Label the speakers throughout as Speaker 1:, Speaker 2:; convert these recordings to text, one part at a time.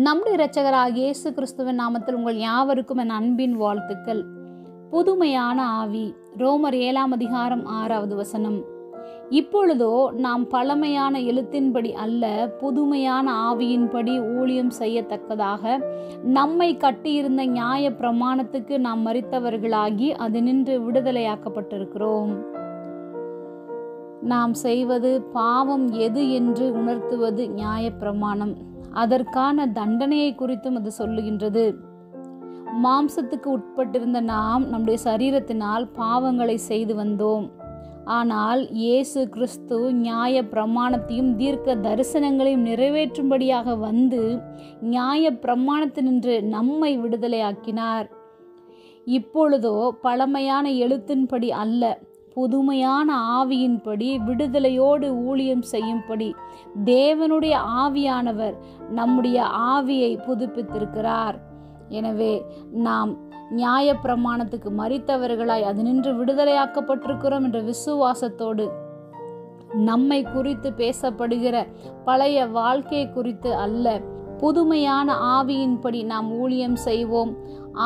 Speaker 1: நம்முடைய இரட்சகராகிய இயேசு கிறிஸ்துவின் நாமத்தில் உங்கள் யாவருக்கும் என் அன்பின் வாழ்த்துக்கள். புதுமையான ஆவி, ரோமர் 7:6 இப்பொழுதோ நாம் பழமையான எழுத்தின்படி அல்ல, புதுமையான ஆவியின்படி ஊழியம் செய்யத்தக்கதாக நம்மை கட்டியிருந்த நியாய பிரமாணத்துக்கு நாம் மரித்தவர்களாகி அதனின்று விடுதலையாக்கப்பட்டிருக்கிறோம். நாம் செய்வது பாவம் எது என்று உணர்த்துவது நியாய பிரமாணம். அதற்கான தண்டனையை குறித்தும் அது சொல்லுகின்றது. மாம்சத்துக்கு உட்பட்டிருந்த நாம் நம்முடைய சரீரத்தினால் பாவங்களை செய்து வந்தோம். ஆனால் இயேசு கிறிஸ்து நியாய பிரமாணத்தையும் தீர்க்க தரிசனங்களையும் நிறைவேற்றும்படியாக வந்து நியாய பிரமாணத்தினின்று நம்மை விடுதலையாக்கினார். இப்பொழுதோ பழமையான எழுத்தின்படி அல்ல, புதுமையான ஆவியின்படி விடுதலையோடு ஊழியம் செய்யும்படி தேவனுடைய ஆவியானவர் நம்முடைய ஆவியை புதுப்பித்திருக்கிறார். எனவே நாம் நியாய பிரமாணத்துக்கு மரித்தவர்களாய் அதனின்று விடுதலையாக்கப்பட்டிருக்கிறோம் என்ற விசுவாசத்தோடு நம்மை குறித்து பேசப்படுகிற பழைய வாழ்க்கையை குறித்து அல்ல, புதுமையான ஆவியின்படி நாம் ஊழியம் செய்வோம்.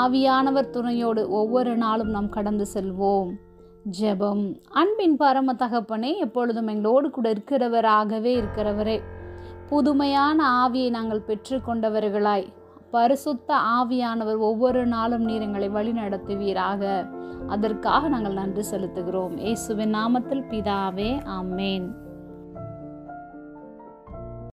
Speaker 1: ஆவியானவர் துணையோடு ஒவ்வொரு நாளும் நாம் கடந்து செல்வோம். ஜெபம். அன்பின் பரம தகப்பனே, எப்பொழுதும் எங்களோடு கூட இருக்கிறவரே, புதுமையான ஆவியை நாங்கள் பெற்றுக்கொண்டவர்களாய் பரிசுத்த ஆவியானவர் ஒவ்வொரு நாளும் நீர் எங்களை வழி நடத்துவீராக. அதற்காக நாங்கள் நன்றி செலுத்துகிறோம். இயேசுவின் நாமத்தில் பிதாவே, ஆமேன்.